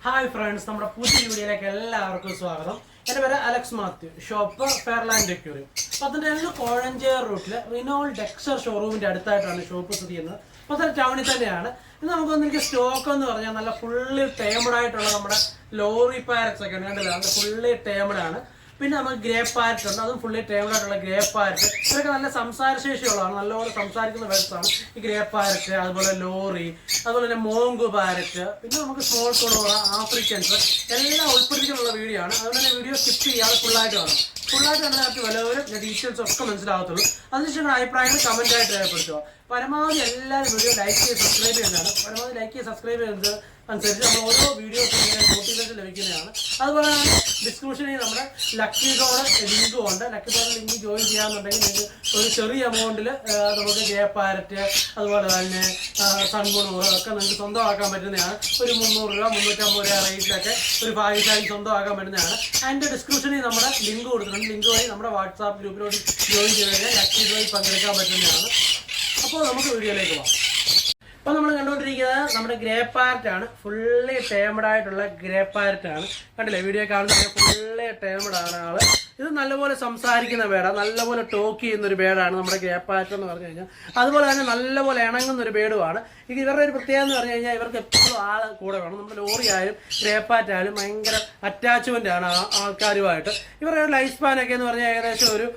Hi friends, നമ്മുടെ പുതിയ വീഡിയോയിലേക്ക് എല്ലാവർക്കും സ്വാഗതം. എൻ്റെ പേര് അലക്സ് മാത്യു, ഷോപ്പ് ഫെയർലാൻഡ് ഡെക്യൂറിയം. പത്തനംതിട്ട കോഴഞ്ചേർ റൂട്ടിലെ റിനോൾ ഡെക്സർ ഷോറൂമിൻ്റെ അടുത്തായിട്ടാണ് ഷോപ്പ് സ്ഥിതി ചെയ്യുന്നത്. പത്തനംതിട്ട ടൗണിൽ തന്നെയാണ്. ഇന്ന് നമുക്കൊന്നിരിക്കും സ്റ്റോക്ക് എന്ന് പറഞ്ഞാൽ നല്ല ഫുള്ളി ടേമഡ് ആയിട്ടുള്ള നമ്മുടെ ലോറി പാരറ്റ്സ് ഒക്കെ കണ്ടില്ല, നല്ല ഫുള്ളി ടേമഡ് ആണ്. പിന്നെ നമുക്ക് ഗ്രേ പാരറ്റ് ഉണ്ട്, അതും ഫുള്ളി ടേമഡ് ആയിട്ടുള്ള ഗ്രേ പാരറ്റ്. ഇതൊക്കെ നല്ല സംസാരശേഷിയുള്ളതാണ്, നല്ലപോലെ സംസാരിക്കുന്ന ബേഡ്സാണ് ഈ ഗ്രേ പാരറ്റ്, അതുപോലെ ലോറി, അതുപോലെ തന്നെ മോങ്ക് പാരറ്റ്, പിന്നെ നമുക്ക് സ്മോൾ കൊണോറ, ആഫ്രിക്കൻസ് എല്ലാം ഉൾപ്പെടുത്തിയിട്ടുള്ള വീഡിയോ ആണ്. അതുകൊണ്ട് തന്നെ വീഡിയോ സ്കിപ്പ് ചെയ്യാതെ ഫുള്ളായിട്ട് കാണും. ഫുള്ളായിട്ട് അതിനകത്ത് വിലവരും ഡീറ്റെയിൽസ് ഒക്കെ മനസ്സിലാകത്തുള്ളൂ. അതിനുശേഷം അഭിപ്രായങ്ങൾ കമന്റ് ആയിട്ട് രേഖപ്പെടുത്തുക. പരമാവധി എല്ലാവരും വീഡിയോ ലൈക്ക് ചെയ്ത് സബ്സ്ക്രൈബ് ചെയ്യുന്നതാണ്. പരമാവധി ലൈക്ക് ചെയ്ത് സബ്സ്ക്രൈബ് ചെയ്യുന്നത് അനുസരിച്ച് നമ്മൾ ഓരോ വീഡിയോസ് നോട്ടിഫിക്കേഷൻ ലഭിക്കുന്നതാണ്. അതുപോലെ തന്നെ ഡിസ്ക്രിപ്ഷനിൽ നമ്മുടെ ലക്കി ഡോർ ലിങ്കും ഉണ്ട്. ലക്കി ഡോർ ലിങ്ക് ജോയിൻ ചെയ്യാന്നുണ്ടെങ്കിൽ നിങ്ങൾക്ക് ഒരു ചെറിയ എമൗണ്ടിൽ നമുക്ക് ഗ്രേ പാരറ്റ്, അതുപോലെ തന്നെ സൺബോണൂറ് ഒക്കെ നിങ്ങൾക്ക് സ്വന്തമാക്കാൻ പറ്റുന്നതാണ്. ഒരു 300 രൂപ 350 രൂപ റേറ്റിലൊക്കെ ഒരു ഭാഗ്യശാലി സ്വന്തമാക്കാൻ പറ്റുന്നതാണ്. അതിൻ്റെ ഡിസ്ക്രിപ്ഷനിൽ നമ്മുടെ ലിങ്ക് കൊടുത്തിട്ടുണ്ട്. ലിങ്ക് വഴി നമ്മുടെ വാട്സാപ്പ് ഗ്രൂപ്പിലോട്ട് ജോയിൻ ചെയ്ത് കഴിഞ്ഞാൽ ലക്കി ഡോയിൽ പങ്കെടുക്കാൻ പറ്റുന്നതാണ്. അപ്പോൾ നമുക്ക് വീഡിയോയിലേക്ക് പോകാം. അപ്പോൾ നമ്മൾ കണ്ടുകൊണ്ടിരിക്കുന്നത് നമ്മുടെ ഗ്രേ പാരറ്റ് ആണ്. ഫുള്ളി ടേമഡ് ആയിട്ടുള്ള ഗ്രേ പാരറ്റ് ആണ്. കണ്ടില്ലേ, വീഡിയോ കാണുന്നത് ഫുള്ളി ടേമഡ് ആണ് ആള്. ഇത് നല്ലപോലെ സംസാരിക്കുന്ന ബേഡാണ്, നല്ലപോലെ ടോക്ക് ചെയ്യുന്ന ഒരു ബേഡാണ് നമ്മുടെ ഗ്രേ പാരറ്റ് എന്ന് പറഞ്ഞു കഴിഞ്ഞാൽ. അതുപോലെ തന്നെ നല്ലപോലെ ഇണങ്ങുന്ന ഒരു ബേഡുമാണ്. ഇത് ഇവരുടെ ഒരു പ്രത്യേകത എന്ന് പറഞ്ഞു കഴിഞ്ഞാൽ ഇവർക്ക് എപ്പോഴും ആൾ കൂടെ വേണം. നമ്മുടെ ലോറി ആയാലും ഗ്രേ പാരറ്റ് ആയാലും ഭയങ്കര അറ്റാച്ച്മെന്റ് ആണ് ആൾക്കാരുമായിട്ട്. ഇവരുടെ ലൈഫ് സ്പാനൊക്കെ എന്ന് പറഞ്ഞാൽ ഏകദേശം ഒരു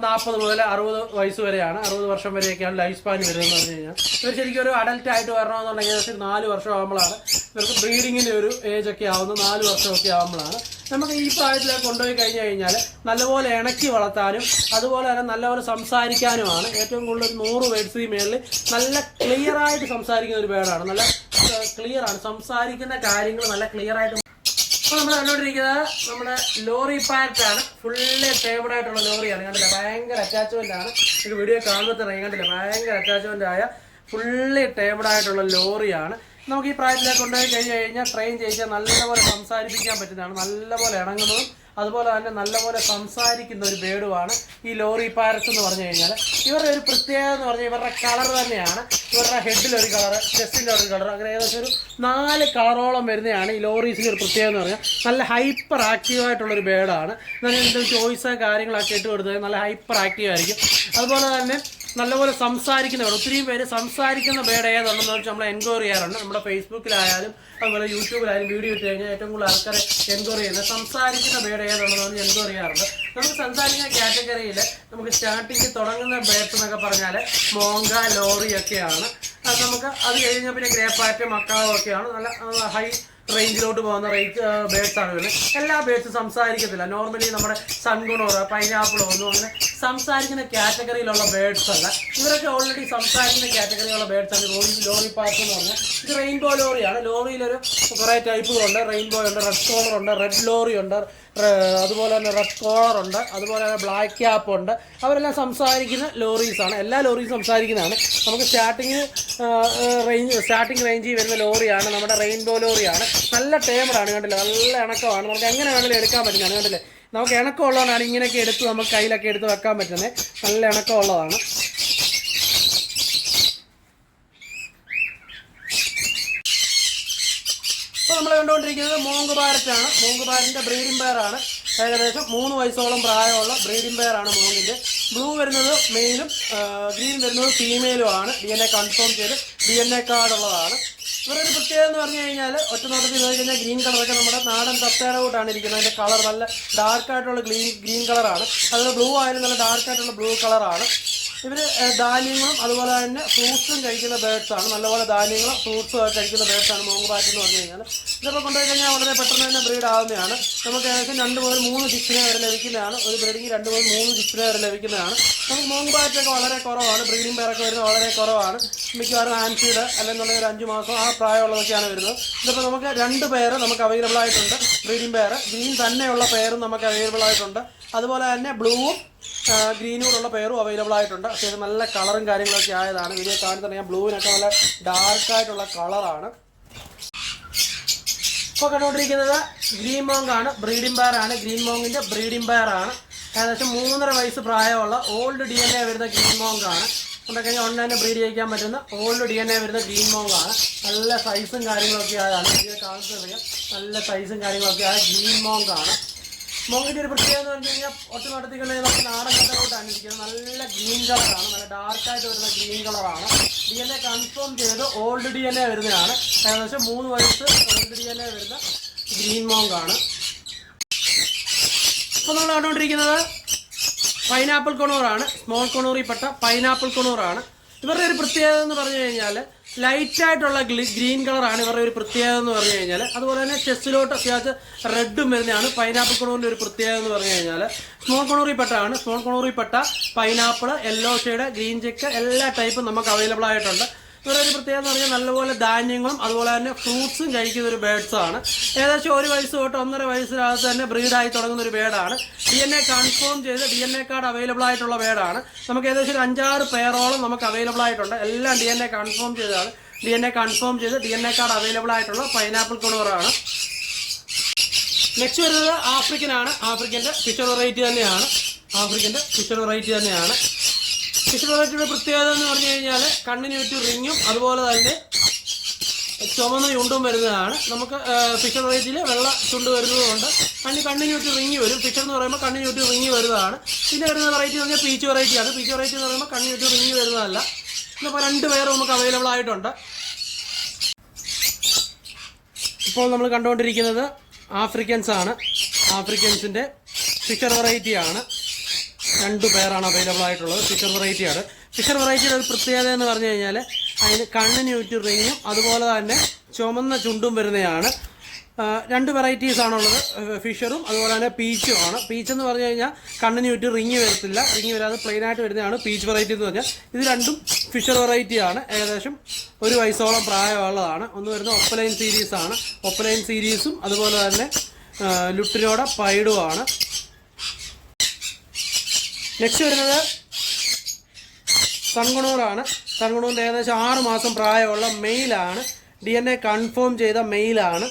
40 മുതൽ 60 വയസ്സ് വരെയാണ്, 60 വർഷം വരെയൊക്കെയാണ് ലൈഫ് സ്പാൻ വരുന്നതെന്ന് പറഞ്ഞു കഴിഞ്ഞാൽ. ഇവർ ശരിക്കും ഒരു അഡൽട്ട് ആയിട്ട് വരണമെന്നുണ്ടെങ്കിൽ ഏകദേശം 4 വർഷം ആകുമ്പോഴാണ് ഇവർക്ക് ബ്രീഡിങ്ങിൻ്റെ ഒരു ഏജ് ഒക്കെ ആവുന്നത്. 4 വർഷമൊക്കെ ആകുമ്പോഴാണ് നമുക്ക് ഈ പ്രായത്തിലേക്ക് കൊണ്ടുപോയി കഴിഞ്ഞു കഴിഞ്ഞാൽ നല്ലപോലെ ഇണക്കി വളർത്താനും അതുപോലെ തന്നെ നല്ലപോലെ സംസാരിക്കാനുമാണ്. ഏറ്റവും കൂടുതൽ 100 വേർഡ്സിന് മേളിൽ നല്ല ക്ലിയർ ആയിട്ട് സംസാരിക്കുന്ന ഒരു ബേഡാണ്. നല്ല ക്ലിയർ ആണ്, സംസാരിക്കുന്ന കാര്യങ്ങൾ നല്ല ക്ലിയർ ആയിട്ട്. അപ്പോൾ നമ്മൾ കണ്ടുകൊണ്ടിരിക്കുന്നത് നമ്മുടെ ലോറി പാരറ്റ് ആണ്. ഫുള്ളി ടേബിൾ ആയിട്ടുള്ള ലോറിയാണ്. കണ്ടില്ല, ഭയങ്കര അറ്റാച്ച്മെന്റ് ആണ്. ഒരു വീഡിയോ കാണുമ്പോൾ തന്നെ കണ്ടില്ല, ഭയങ്കര അറ്റാച്ച്മെന്റ് ആയ ഫുള്ളി ടേബിൾ ആയിട്ടുള്ള ലോറിയാണ്. നമുക്ക് ഈ പ്രായത്തിലേക്ക് കൊണ്ടുപോയി കഴിഞ്ഞ് കഴിഞ്ഞാൽ ട്രെയിൻ ചെയ്യിച്ചാൽ നല്ലപോലെ സംസാരിപ്പിക്കാൻ പറ്റുന്നതാണ്. നല്ലപോലെ ഇണങ്ങുന്നതും അതുപോലെ തന്നെ നല്ലപോലെ സംസാരിക്കുന്ന ഒരു ബേഡുമാണ് ഈ ലോറി പാരറ്റ്സ് എന്ന് പറഞ്ഞു കഴിഞ്ഞാൽ. ഇവരുടെ ഒരു പ്രത്യേകത എന്ന് പറഞ്ഞാൽ ഇവരുടെ കളർ തന്നെയാണ്. ഇവരുടെ ഹെഡിലൊരു കളർ, ചെസ്റ്റിൻ്റെ ഒരു കളർ, അങ്ങനെ ഏകദേശം ഒരു 4 കളറോളം വരുന്നതാണ് ഈ ലോറീസിൻ്റെ ഒരു പ്രത്യേകത എന്ന് പറഞ്ഞാൽ. നല്ല ഹൈപ്പർ ആക്റ്റീവായിട്ടുള്ളൊരു ബേഡാണ്. എന്തെങ്കിലും ചോയ്സ് കാര്യങ്ങളൊക്കെ ഇട്ട് കൊടുത്താൽ നല്ല ഹൈപ്പർ ആക്റ്റീവ് ആയിരിക്കും. അതുപോലെ തന്നെ നല്ലപോലെ സംസാരിക്കുന്ന ബേഡ്. ഒത്തിരി പേര് സംസാരിക്കുന്ന ബേഡ് ഏതുണ്ടെന്ന് വെച്ചാൽ നമ്മൾ എൻക്വയറി ചെയ്യാറുണ്ട്. നമ്മുടെ ഫേസ്ബുക്കിലായാലും അതുപോലെ യൂട്യൂബിലായാലും വീഡിയോ ഇട്ട് കഴിഞ്ഞാൽ ഏറ്റവും കൂടുതൽ ആൾക്കാർ എൻക്വയറി ചെയ്യുന്നത് സംസാരിക്കുന്ന ബേഡ് ഏതുണ്ടെന്ന് പറഞ്ഞ് എൻക്വയറി ചെയ്യാറുണ്ട്. നമുക്ക് സംസാരിക്കുന്ന കാറ്റഗറിയിൽ നമുക്ക് സ്റ്റാർട്ടിങ് തുടങ്ങുന്ന ബേഡ്സ് എന്നൊക്കെ പറഞ്ഞാൽ മോങ്ക, ലോറി ഒക്കെയാണ്. നമുക്ക് അത് കഴിഞ്ഞാൽ പിന്നെ ഗ്രേ പാരറ്റ്, മക്കാവോ ഒക്കെയാണ്. നല്ല ഹൈ റേഞ്ചിലോട്ട് പോകുന്ന ബേഡ്സ് ആണ് വരുന്നത്. എല്ലാ ബേഡ്സും സംസാരിക്കത്തില്ല. നോർമലി നമ്മുടെ സൺഗുണോറ, പൈനാപ്പിളോ ഒന്നും അങ്ങനെ സംസാരിക്കുന്ന കാറ്റഗറിയിലുള്ള ബേഡ്സ് അല്ല. ഇവരൊക്കെ ഓൾറെഡി സംസാരിക്കുന്ന കാറ്റഗറിയിലുള്ള ബേഡ്സ് ആണ്. ലോറി പാരറ്റ് എന്ന് പറഞ്ഞാൽ ഇത് റെയിൻബോ ലോറിയാണ്. ലോറിയിലൊരു കുറേ ടൈപ്പുകളുണ്ട്. റെയിൻബോ ഉണ്ട്, റെഡ് കോളർ ഉണ്ട്, റെഡ് ലോറി ഉണ്ട്, അതുപോലെ തന്നെ റെഡ് കോളർ ഉണ്ട്, അതുപോലെ തന്നെ ബ്ലാക്ക് ക്യാപ്പ് ഉണ്ട്. അവരെല്ലാം സംസാരിക്കുന്ന ലോറീസാണ്. എല്ലാ ലോറീസും സംസാരിക്കുന്നതാണ്. നമുക്ക് സ്റ്റാർട്ടിങ് റേഞ്ചിൽ വരുന്ന ലോറിയാണ് നമ്മുടെ റെയിൻബോ ലോറിയാണ്. നല്ല ടേമറാണ്, കണ്ടില്ല, നല്ല ഇണക്കമാണ്. നമുക്ക് എങ്ങനെ വേണമെങ്കിലും എടുക്കാൻ പറ്റുന്നതാണ്. കണ്ടില്ലേ, നമുക്ക് ഇണക്കമുള്ളതാണ്. ഇങ്ങനെയൊക്കെ എടുത്ത് നമുക്ക് കയ്യിലൊക്കെ എടുത്ത് വെക്കാൻ പറ്റുന്നത്. നല്ല ഇണക്കമുള്ളതാണ്. ഇപ്പോൾ നമ്മൾ കണ്ടുകൊണ്ടിരിക്കുന്നത് മോങ്ക് പാരറ്റാണ്. മോങ്ക് പാരറ്റിൻ്റെ ബ്രീഡിംഗ് പെയറാണ്. ഏകദേശം 3 വയസ്സോളം പ്രായമുള്ള ബ്രീഡിംഗ് പെയറാണ് മോങ്കിൻ്റെ. ബ്ലൂ വരുന്നത് മെയിലും ഗ്രീൻ വരുന്നത് ഫീമെയിലും ആണ്. DNA കൺഫേം ചെയ്ത് DNA കാർഡുള്ളതാണ്. ഇവരൊരു പ്രത്യേകത എന്ന് പറഞ്ഞു കഴിഞ്ഞാൽ ഒറ്റ നോട്ടത്തിൽ നോക്കി കഴിഞ്ഞാൽ ഗ്രീൻ കളറൊക്കെ നമ്മുടെ നാടൻ തത്തേടെ കൂട്ടാണ് ഇരിക്കുന്നത്. അതിൻ്റെ കളർ നല്ല ഡാർക്കായിട്ടുള്ള ഗ്രീൻ കളറാണ്. അതുപോലെ ബ്ലൂ ആയാലും നല്ല ഡാർക്കായിട്ടുള്ള ബ്ലൂ കളറാണ്. ഇവർ ധാന്യങ്ങളും അതുപോലെ തന്നെ ഫ്രൂട്ട്സും കഴിക്കുന്ന ബേഡ്സാണ്. നല്ലപോലെ ധാന്യങ്ങളും ഫ്രൂട്ട്സും ഒക്കെ കഴിക്കുന്ന ബേഡ്സാണ് മോങ്ക് പാരറ്റ് എന്ന് പറഞ്ഞു കഴിഞ്ഞാൽ. ഇതൊക്കെ കൊണ്ടുപോയി കഴിഞ്ഞാൽ വളരെ പെട്ടെന്ന് തന്നെ ബ്രീഡ് ആവുന്നതാണ്. നമുക്ക് ഏകദേശം 2 മുതൽ 3 ചിക്സിനെ വരെ ലഭിക്കുന്നതാണ്. ഒരു ബ്രീഡിങ് 2 മുതൽ 3 ചിക്സിനെ വരെ ലഭിക്കുന്നതാണ്. നമുക്ക് മോങ്ക് പാരറ്റൊക്കെ വളരെ കുറവാണ്. ബ്രീഡിംഗ് പെയറൊക്കെ വരുന്നത് വളരെ കുറവാണ്. മിക്കവാറും ആൻസീഡ് അല്ലെന്നുണ്ടെങ്കിൽ 5 മാസം ആ പ്രായമുള്ളതൊക്കെയാണ് വരുന്നത്. ഇതിപ്പോൾ നമുക്ക് 2 പെയർ നമുക്ക് അവൈലബിൾ ആയിട്ടുണ്ട്. ബ്രീഡിംഗ് പെയർ ഗ്രീൻ തന്നെയുള്ള പെയറും നമുക്ക് അവൈലബിൾ ആയിട്ടുണ്ട്. അതുപോലെ തന്നെ ബ്ലൂവും ഗ്രീനൂടുള്ള പെയറും അവൈലബിൾ ആയിട്ടുണ്ട്. അത്യാവശ്യം നല്ല കളറും കാര്യങ്ങളൊക്കെ ആയതാണ്. വീഡിയോ കാണുന്നത് ഞാൻ ബ്ലൂവിനൊക്കെ നല്ല ഡാർക്കായിട്ടുള്ള കളറാണ്. ഇപ്പോൾ കണ്ടുകൊണ്ടിരിക്കുന്നത് ഗ്രീൻ മോങ്ക് ആണ്. ബ്രീഡിംഗ് പെയറാണ്. ഗ്രീൻ മോങ്ങിൻ്റെ ബ്രീഡിംഗ് പെയറാണ്. ഏകദേശം 3.5 വയസ്സ് പ്രായമുള്ള ഓൾഡ് DNA വരുന്ന ഗ്രീൻ മോങ്ക് ആണ്. കൊണ്ടുകഴിഞ്ഞാൽ ഉടനെ തന്നെ ബ്രീഡ് ചെയ്യിക്കാൻ പറ്റുന്ന ഓൾഡ് DNA വരുന്ന ഗ്രീൻ മോങ്കാണ്. നല്ല സൈസും കാര്യങ്ങളൊക്കെ ആയതാണ്. ഇതിനെ കാണിച്ചറിയാം, നല്ല സൈസും കാര്യങ്ങളൊക്കെ ആയ ഗ്രീൻ മോങ്കാണ്. മോങ്കിൻ്റെ ഒരു പ്രത്യേകത എന്ന് പറഞ്ഞു കഴിഞ്ഞാൽ ഒറ്റ നടത്തിക്കണമെങ്കിൽ നമുക്ക് നാടൻ കഥകളോട്ട് അനുസരിക്കുന്നത് നല്ല ഗ്രീൻ കളറാണ്, നല്ല ഡാർക്കായിട്ട് വരുന്ന ഗ്രീൻ കളറാണ്. DNA കൺഫേം ചെയ്ത് ഓൾഡ് DNA വരുന്നതാണ്. ഏകദേശം 3 വയസ്സ് ഓൾഡ് DNA വരുന്ന ഗ്രീൻ മോങ്കാണ്. ഇപ്പോൾ നമ്മൾ കണ്ടുകൊണ്ടിരിക്കുന്നത് പൈനാപ്പിൾ കൊണൂറാണ്. സ്മോൾ കൊണൂറിൽ പെട്ട പൈനാപ്പിൾ കൊണൂറാണ്. ഇവരുടെ ഒരു പ്രത്യേകത എന്ന് പറഞ്ഞു കഴിഞ്ഞാൽ ലൈറ്റായിട്ടുള്ള ഗ്രീൻ കളറാണ് ഇവരുടെ ഒരു പ്രത്യേകത എന്ന് പറഞ്ഞു കഴിഞ്ഞാൽ. അതുപോലെ തന്നെ ചെസ്റ്റിലോട്ട് അത്യാവശ്യം റെഡും വരുന്നതാണ് പൈനാപ്പിൾ കൊണൂറിൻ്റെ ഒരു പ്രത്യേകത എന്ന് പറഞ്ഞു കഴിഞ്ഞാൽ. സ്മോൾ കൊണൂറിൽ പെട്ടാണ്. സ്മോൾ കൊണൂറിൽ പെട്ട pineapple, yellow shade, green check എല്ലാ ടൈപ്പും നമുക്ക് അവൈലബിൾ ആയിട്ടുണ്ട്. ഇവരുടെ ഒരു പ്രത്യേകത എന്ന് പറഞ്ഞാൽ നല്ലപോലെ ധാന്യങ്ങളും അതുപോലെ തന്നെ ഫ്രൂട്ട്സും കഴിക്കുന്ന ഒരു ബേഡ്സാണ്. ഏകദേശം 1 വയസ്സ് തൊട്ട് 1.5 വയസ്സിനകത്ത് തന്നെ ബ്രീഡായി തുടങ്ങുന്ന ഒരു ബേഡാണ്. DNA കൺഫേം ചെയ്ത് DNA കാർഡ് അവൈലബിൾ ആയിട്ടുള്ള ബേഡാണ്. നമുക്ക് ഏകദേശം ഒരു 5-6 പെയറോളം നമുക്ക് അവൈലബിൾ ആയിട്ടുണ്ട്. എല്ലാം DNA കൺഫേം ചെയ്തതാണ്. DNA കൺഫേം ചെയ്ത് DNA കാർഡ് അവൈലബിൾ ആയിട്ടുള്ള പൈനാപ്പിൾ കൊണൂറാണ്. നെക്സ്റ്റ് വരുന്നത് ആഫ്രിക്കനാണ്. ആഫ്രിക്കൻ്റെ ഫിഷർ വെറൈറ്റി തന്നെയാണ്. ഫിഷർ വെറൈറ്റിയുടെ പ്രത്യേകത എന്ന് പറഞ്ഞു കഴിഞ്ഞാൽ കണ്ണിന് ചുറ്റും റിങ്ങും അതുപോലെ തന്നെ ചുമന്ന ചുണ്ടും വരുന്നതാണ്. നമുക്ക് ഫിഷർ വെറൈറ്റിയിൽ വെള്ള ചുണ്ട് വരുന്നതുകൊണ്ട് കണ്ണിന് ചുറ്റും റിങ്ങി വരും. ഫിഷർ എന്ന് പറയുമ്പോൾ കണ്ണിന് ചുറ്റും റിങ്ങി വരുന്നതാണ്. പിന്നെ വരുന്ന വെറൈറ്റി എന്ന് പറഞ്ഞാൽ പീച്ച് വെറൈറ്റിയാണ്. പീച്ച് വെറൈറ്റി എന്ന് പറയുമ്പോൾ കണ്ണിന് ചുറ്റും റിങ്ങി വരുന്നതല്ല. ഇന്നിപ്പോൾ 2 പേര് നമുക്ക് അവൈലബിൾ ആയിട്ടുണ്ട്. ഇപ്പോൾ നമ്മൾ കണ്ടുകൊണ്ടിരിക്കുന്നത് ആഫ്രിക്കൻസ് ആണ്. ആഫ്രിക്കൻസിൻ്റെ ഫിഷർ വെറൈറ്റിയാണ്. 2 പേരാണ് അവൈലബിൾ ആയിട്ടുള്ളത്. ഫിഷർ വെറൈറ്റിയാണ്. ഫിഷർ വെറൈറ്റിയുടെ ഒരു പ്രത്യേകത എന്ന് പറഞ്ഞു കഴിഞ്ഞാൽ അതിന് കണ്ണിന് ചുറ്റും റിങ്ങും അതുപോലെ തന്നെ ചുമന്ന ചുണ്ടും വരുന്നതാണ്. 2 വെറൈറ്റീസാണുള്ളത്. ഫിഷറും അതുപോലെ തന്നെ പീച്ചും ആണ്. പീച്ച് എന്ന് പറഞ്ഞു കഴിഞ്ഞാൽ കണ്ണിന് ചുറ്റും റിങ്ങി വരത്തില്ല. റിങ്ങി വരാതെ പ്ലെയിനായിട്ട് വരുന്നതാണ് പീച്ച് വെറൈറ്റി എന്ന് പറഞ്ഞാൽ. ഇത് 2ഉം ഫിഷർ വെറൈറ്റിയാണ്. ഏകദേശം 1 വയസ്സോളം പ്രായമുള്ളതാണ്. ഒന്ന് വരുന്ന ഒപ്പലൈൻ സീരീസാണ്. ഒപ്പലൈൻ സീരീസും അതുപോലെ തന്നെ ലുട്ടിനോട പൈഡുമാണ്. നെക്സ്റ്റ് വരുന്നത് സൺകുണൂറാണ്. സൺകുണൂറിൻ്റെ ഏകദേശം 6 മാസം പ്രായമുള്ള മെയിലാണ്. DNA കൺഫേം ചെയ്ത മെയിലാണ്.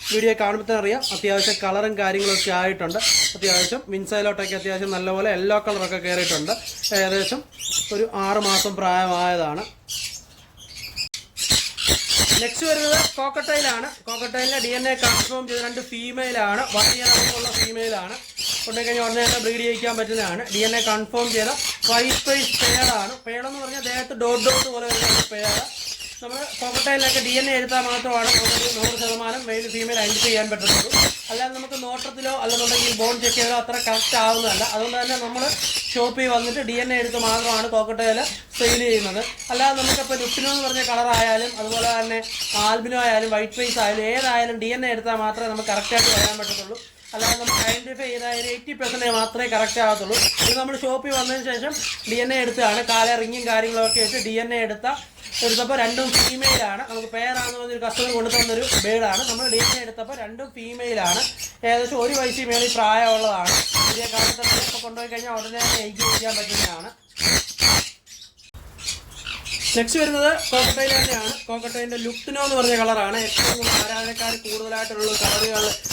വീഡിയോ കാണുമ്പോൾ തന്നെ അറിയാം അത്യാവശ്യം കളറും കാര്യങ്ങളൊക്കെ ആയിട്ടുണ്ട്. അത്യാവശ്യം വിൻസൈലോട്ടൊക്കെ അത്യാവശ്യം നല്ലപോലെ യെല്ലോ കളറൊക്കെ കയറിയിട്ടുണ്ട്. ഏകദേശം ഒരു 6 മാസം പ്രായമായതാണ്. നെക്സ്റ്റ് വരുന്നത് കോക്കട്ടൈലാണ്. കോക്കട്ടൈലിൻ്റെ DNA കൺഫേം ചെയ്ത 2 ഫീമെയിലാണ്. 1 ഇയർ ഉള്ള ഫീമെയിലാണ്. കൊണ്ടുകഴിഞ്ഞാൽ ഉടനെ തന്നെ ബ്രീഡ് ചെയ്യിക്കാൻ പറ്റുന്നതാണ്. DNA കൺഫേം ചെയ്ത വൈറ്റ് ഫേസ് പെയറാണ്. പെയറെന്ന് പറഞ്ഞാൽ ദേഹത്ത് ഡോട്ട് പോലെ വരുന്ന പെയർ. നമ്മൾ കോക്കട്ടൈലിലൊക്കെ DNA എടുത്താൽ മാത്രമാണ് നമുക്കൊരു 100% മെയിൽ ഫീമെയിൽ ഐഡൻറ്റിഫൈ ചെയ്യാൻ പറ്റുള്ളൂ. അല്ലാതെ നമുക്ക് നോട്ടത്തിലോ അല്ലെന്നുണ്ടെങ്കിൽ ബോൺ ചെക്ക് ചെയ്തോ അത്ര കറക്റ്റ് ആവുന്നതല്ല. അതുകൊണ്ട് തന്നെ നമ്മൾ ഷോപ്പിൽ വന്നിട്ട് DNA എടുത്ത് മാത്രമാണ് കോക്കട്ടൈൽ സെയിൽ ചെയ്യുന്നത്. അല്ലാതെ നമുക്കിപ്പോൾ ലുട്ടിനോ എന്ന് പറഞ്ഞ കളറായാലും അതുപോലെ തന്നെ ആൽബിനോ ആയാലും വൈറ്റ് ഫേസ് ആയാലും ഏതായാലും DNA എടുത്താൽ മാത്രമേ നമുക്ക് കറക്റ്റായിട്ട് പറയാൻ പറ്റത്തുള്ളൂ. അല്ലാതെ നമുക്ക് ഐഡൻറ്റിഫൈ ചെയ്താൽ 80% മാത്രമേ കറക്റ്റ് ആകത്തുള്ളൂ. ഇത് നമ്മൾ ഷോപ്പിൽ വന്നതിന് ശേഷം DNA എടുത്താണ്. കാല റിങ്ങും കാര്യങ്ങളൊക്കെ വെച്ച് DNA എടുത്തപ്പോൾ 2ഉം ഫീമെയിലാണ്. നമുക്ക് പേരാണെന്ന് പറഞ്ഞൊരു കസ്റ്റമർ കൊണ്ടുതന്നൊരു ബേഡാണ്. നമ്മൾ DNA എടുത്തപ്പോൾ 2ഉം ഫീമെയിലാണ്. ഏകദേശം 1 വയസ്സിൽ മേളിൽ പ്രായമുള്ളതാണ്. പുതിയ കാലത്ത് ഇപ്പോൾ കൊണ്ടുപോയി കഴിഞ്ഞാൽ ഉടനെ എഗ് ചെയ്യാൻ പറ്റുന്നതാണ്. നെക്സ്റ്റ് വരുന്നത് കോക്കട്ടൈൽ തന്നെയാണ്. കോക്കട്ടൈലിൻ്റെ ലുട്ടിനോ എന്ന് പറഞ്ഞ കളറാണ്. ഏറ്റവും ആരാധനക്കാർ കൂടുതലായിട്ടുള്ള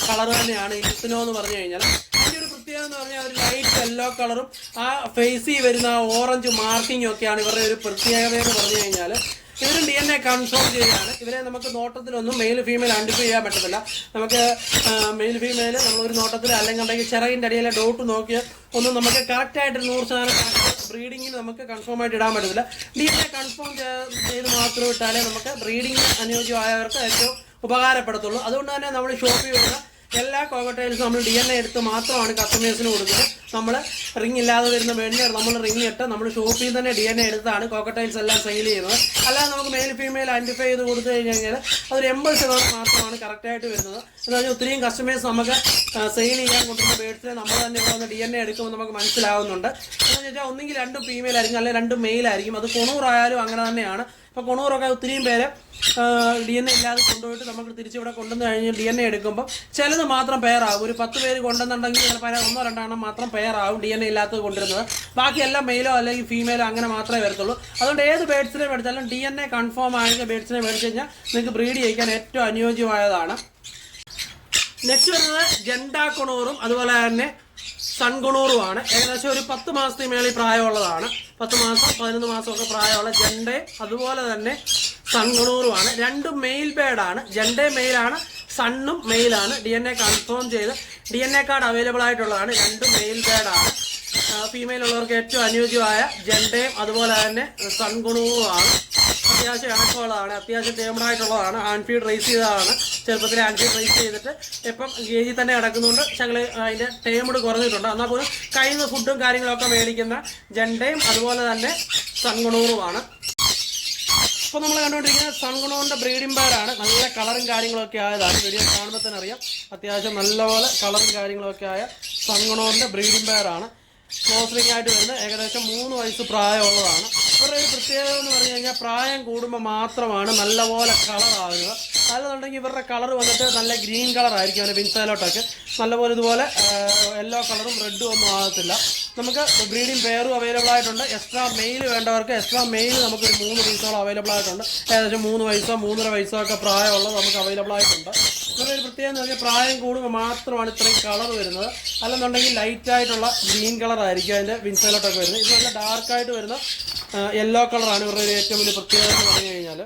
കളർ തന്നെയാണ് ഈ ലുട്ടിനോ എന്ന് പറഞ്ഞു കഴിഞ്ഞാൽ. അതിൻ്റെ ഒരു പ്രത്യേകത എന്ന് പറഞ്ഞാൽ ഒരു ലൈറ്റ് യെല്ലോ കളറും ആ ഫേസിൽ വരുന്ന ഓറഞ്ച് മാർക്കിങ്ങും ഒക്കെയാണ് ഇവരുടെ ഒരു പ്രത്യേകത എന്ന് പറഞ്ഞു കഴിഞ്ഞാൽ. ഇവരും DNA കൺഫേം ചെയ്തതാണ്. ഇവരെ നമുക്ക് നോട്ടത്തിലൊന്നും മെയിൽ ഫീമെയിൽ ഐഡൻറ്റിഫൈ ചെയ്യാൻ പറ്റത്തില്ല. നമുക്ക് മെയിൽ ഫീമെയിൽ നമ്മളൊരു നോട്ടത്തിൽ അല്ലെങ്കിൽ ചിറകിൻ്റെ അടിയിലെ ഡോട്ട് നോക്കിയാൽ ഒന്നും നമുക്ക് കറക്റ്റായിട്ട് 100% ബ്രീഡിങ്ങിന് നമുക്ക് കൺഫേം ആയിട്ട് ഇടാൻ പറ്റത്തില്ല. DNA കൺഫേം ചെയ്ത് മാത്രം ഇട്ടാലേ നമുക്ക് ബ്രീഡിങ്ങിന് അനുയോജ്യമായവർക്ക് ഏറ്റവും ഉപകാരപ്പെടത്തുള്ളൂ. അതുകൊണ്ട് തന്നെ നമ്മൾ ഷോപ്പിൽ വരുന്ന എല്ലാ കോക്കട്ടൈൽസും നമ്മൾ DNA എടുത്ത് മാത്രമാണ് കസ്റ്റമേഴ്സിന് കൊടുക്കുന്നത്. നമ്മൾ റിംഗ് ഇല്ലാതെ വരുന്ന വേണ്ടി നമ്മൾ റിംഗ് ഇട്ട് നമ്മൾ ഷോപ്പിൽ തന്നെ DNA എടുത്താണ് കോക്കട്ടൈൽസ് എല്ലാം സെയിൽ ചെയ്യുന്നത്. അല്ലാതെ നമുക്ക് മെയിൽ ഫീമെയിൽ ഐഡൻറ്റിഫൈ ചെയ്ത് കൊടുത്തു കഴിഞ്ഞാൽ അതൊരു 80% മാത്രമാണ് കറക്റ്റായിട്ട് വരുന്നത്. എന്ന് പറഞ്ഞാൽ ഒത്തിരിയും കസ്റ്റമേഴ്സ് നമുക്ക് സെയിൽ ചെയ്യാൻ കൊണ്ടുവരുന്ന ബേഡ്സിനെ നമ്മൾ തന്നെ ഇവിടെ വന്ന് DNA എടുക്കുമ്പോൾ നമുക്ക് മനസ്സിലാവുന്നുണ്ട്. എന്ന് വെച്ചാൽ ഒന്നെങ്കിൽ 2 ഫീമെയിൽ ആയിരിക്കും അല്ലെങ്കിൽ 2 മെയിൽ ആയിരിക്കും. അത് കൊണൂറായാലും അങ്ങനെ തന്നെയാണ്. ഇപ്പോൾ കൊണൂറൊക്കെ ഒത്തിരിയും പേര് DNA ഇല്ലാതെ കൊണ്ടുപോയിട്ട് നമുക്ക് തിരിച്ചിവിടെ കൊണ്ടുവന്ന് കഴിഞ്ഞ് DNA എടുക്കുമ്പോൾ ചിലത് മാത്രം പെയറാകും. ഒരു 10 പേര് കൊണ്ടുവന്നുണ്ടെങ്കിൽ ചിലപ്പോൾ 1-2 എണ്ണം മാത്രം പെയറാകും DNA ഇല്ലാത്തത് കൊണ്ടുവരുന്നത്. ബാക്കിയെല്ലാം മെയിലോ അല്ലെങ്കിൽ ഫീമെയിലോ അങ്ങനെ മാത്രമേ വരത്തുള്ളൂ. അതുകൊണ്ട് ഏത് ബേഡ്സിനെ മേടിച്ചാലും DNA കൺഫേം ആയ ബേഡ്സിനെ മേടിച്ച് കഴിഞ്ഞാൽ നിങ്ങൾക്ക് ബ്രീഡ് ചെയ്യിക്കാൻ ഏറ്റവും അനുയോജ്യമായതാണ്. നെക്സ്റ്റ് വരുന്നത് ജെൻഡാ കൊണൂറും അതുപോലെ തന്നെ സൺകുണൂറുമാണ്. ഏകദേശം ഒരു 10 മാസത്തിന് മേളിൽ പ്രായമുള്ളതാണ്. 10 മാസം 11 മാസമൊക്കെ പ്രായമുള്ള ജണ്ടയും അതുപോലെ തന്നെ സൺകുണൂറുമാണ്. രണ്ടും മെയിൽ ബേഡാണ്. ജണ്ടേ മെയിലാണ്, സണ്ണും മെയിലാണ്. DNA കൺഫേം ചെയ്ത് DNA കാർഡ് അവൈലബിൾ ആയിട്ടുള്ളതാണ്. രണ്ടും മെയിൽ ബേഡാണ്. ഫീമെയിൽ ഉള്ളവർക്ക് ഏറ്റവും അനുയോജ്യമായ ജണ്ടയും അതുപോലെ തന്നെ സൺകുണൂറുമാണ്. അത്യാവശ്യം ഇണക്കമുള്ളതാണ്, അത്യാവശ്യം ടേമഡായിട്ടുള്ളതാണ്. ഹാൻഡ് റേസ് ചെയ്തതാണ്. ചെറുപ്പത്തിൽ ഹാൻഡ് റേസ് ചെയ്തിട്ട് ഇപ്പം ഗേജിൽ തന്നെ കിടക്കുന്നുണ്ട്. ഞങ്ങൾ അതിൻ്റെ ടേമഡ് കുറഞ്ഞിട്ടുണ്ട്. എന്നാൽ പോലും കയ്യിൽ നിന്ന് ഫുഡും കാര്യങ്ങളൊക്കെ മേടിക്കുന്ന ജണ്ടയും അതുപോലെ തന്നെ സൺകുണൂറുമാണ്. ഇപ്പോൾ നമ്മൾ കണ്ടുകൊണ്ടിരിക്കുന്നത് സൺകുണൂറിൻ്റെ ബ്രീഡിംഗ് പെയറാണ്. നല്ല കളറും കാര്യങ്ങളൊക്കെ ആയതാണ്. വീഡിയോ കാണുമ്പോൾ തന്നെ അറിയാം, അത്യാവശ്യം നല്ലപോലെ കളറും കാര്യങ്ങളൊക്കെ ആയ സൺകുണൂറിൻ്റെ ബ്രീഡിംഗ് പെയറാണ്. ക്ലോസ്ലിംഗ് ആയിട്ട് വരുന്നത് ഏകദേശം 3 വയസ്സ് പ്രായമുള്ളതാണ്. ഇവരുടെ ഒരു പ്രത്യേകത എന്ന് പറഞ്ഞു കഴിഞ്ഞാൽ പ്രായം കൂടുമ്പോൾ മാത്രമാണ് നല്ലപോലെ കളറാകുക. അല്ലെന്നുണ്ടെങ്കിൽ ഇവരുടെ കളർ വന്നിട്ട് നല്ല ഗ്രീൻ കളറായിരിക്കും. അവൻ്റെ വിൻസൈലോട്ടൊക്കെ നല്ലപോലെ ഇതുപോലെ യെല്ലോ കളറും റെഡും ഒന്നും ആകത്തില്ല. നമുക്ക് ബ്രീഡിംഗ് പെയറും അവൈലബിൾ ആയിട്ടുണ്ട്. എക്സ്ട്രാ മെയിൽ വേണ്ടവർക്ക് എക്സ്ട്രാ മെയിൽ നമുക്കൊരു 3 പീസോളം അവൈലബിൾ ആയിട്ടുണ്ട്. ഏകദേശം 3 വയസ്സോ 3.5 വയസ്സോ ഒക്കെ പ്രായമുള്ളത് നമുക്ക് അവൈലബിൾ ആയിട്ടുണ്ട്. ഇവരുടെ ഒരു പ്രത്യേകത എന്ന് പറഞ്ഞാൽ പ്രായം കൂടുമ്പോൾ മാത്രമാണ് ഇത്രയും കളർ വരുന്നത്. അല്ലെന്നുണ്ടെങ്കിൽ ലൈറ്റായിട്ടുള്ള ഗ്രീൻ കളറായിരിക്കും അതിൻ്റെ വിൻസൈലോട്ടൊക്കെ വരുന്നത്. ഇത് നല്ല ഡാർക്കായിട്ട് വരുന്ന യെല്ലോ കളറാണ് ഇവരുടെ ഒരു ഏറ്റവും വലിയ പ്രത്യേകത എന്ന് പറഞ്ഞു കഴിഞ്ഞാൽ.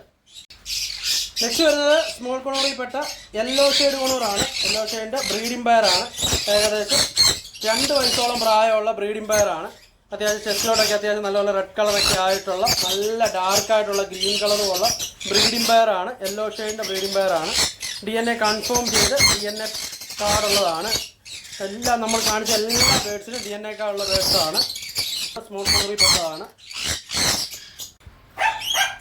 നെക്സ്റ്റ് വരുന്നത് സ്മോൾ കുണൂറിൽപ്പെട്ട യെല്ലോ ഷെയ്ഡ് കുണൂറാണ്. യെല്ലോ ഷെയ്ഡിൻ്റെ ബ്രീഡിംഗ് പെയറാണ്. ഏകദേശം 2 വയസ്സോളം പ്രായമുള്ള ബ്രീഡിംഗ് പെയറാണ്. അത്യാവശ്യം ചെസ്റ്റിലോട്ടൊക്കെ അത്യാവശ്യം നല്ലപോലെ റെഡ് കളറൊക്കെ ആയിട്ടുള്ള നല്ല ഡാർക്കായിട്ടുള്ള ഗ്രീൻ കളറുമുള്ള ബ്രീഡിംഗ് പെയറാണ്. യെല്ലോ ഷെയ്ഡിൻ്റെ ബ്രീഡിംഗ് പെയറാണ്. DNA കൺഫേം ചെയ്ത് DNA കാർഡുള്ളതാണ്. എല്ലാം നമ്മൾ കാണിച്ച എല്ലാ ബേഡ്സിനും DNA കാർഡുള്ള ബേഡ്സാണ്. സ്മോൾ കുണൂറിൽപ്പെട്ടതാണ്.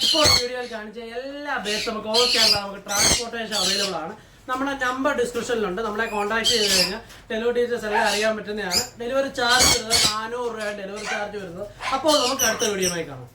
ഇപ്പോൾ വീഡിയോയിൽ കാണിച്ച എല്ലാ ബേഡ്സും നമുക്ക് ഓൾ കേരള നമുക്ക് ട്രാൻസ്പോർട്ടേഷൻ അവൈലബിൾ ആണ്. നമ്മുടെ നമ്പർ ഡിസ്ക്രിപ്ഷനിലുണ്ട്. നമ്മളെ കോൺടാക്ട് ചെയ്ത് കഴിഞ്ഞാൽ ഡെലിവറി ഡീറ്റെയിൽസ് എല്ലാം അറിയാൻ പറ്റുന്നതാണ്. ഡെലിവറി ചാർജ് വരുന്നത് 400 രൂപയാണ് ഡെലിവറി ചാർജ് വരുന്നത്. അപ്പോൾ നമുക്ക് അടുത്ത വീഡിയോയുമായി കാണാം.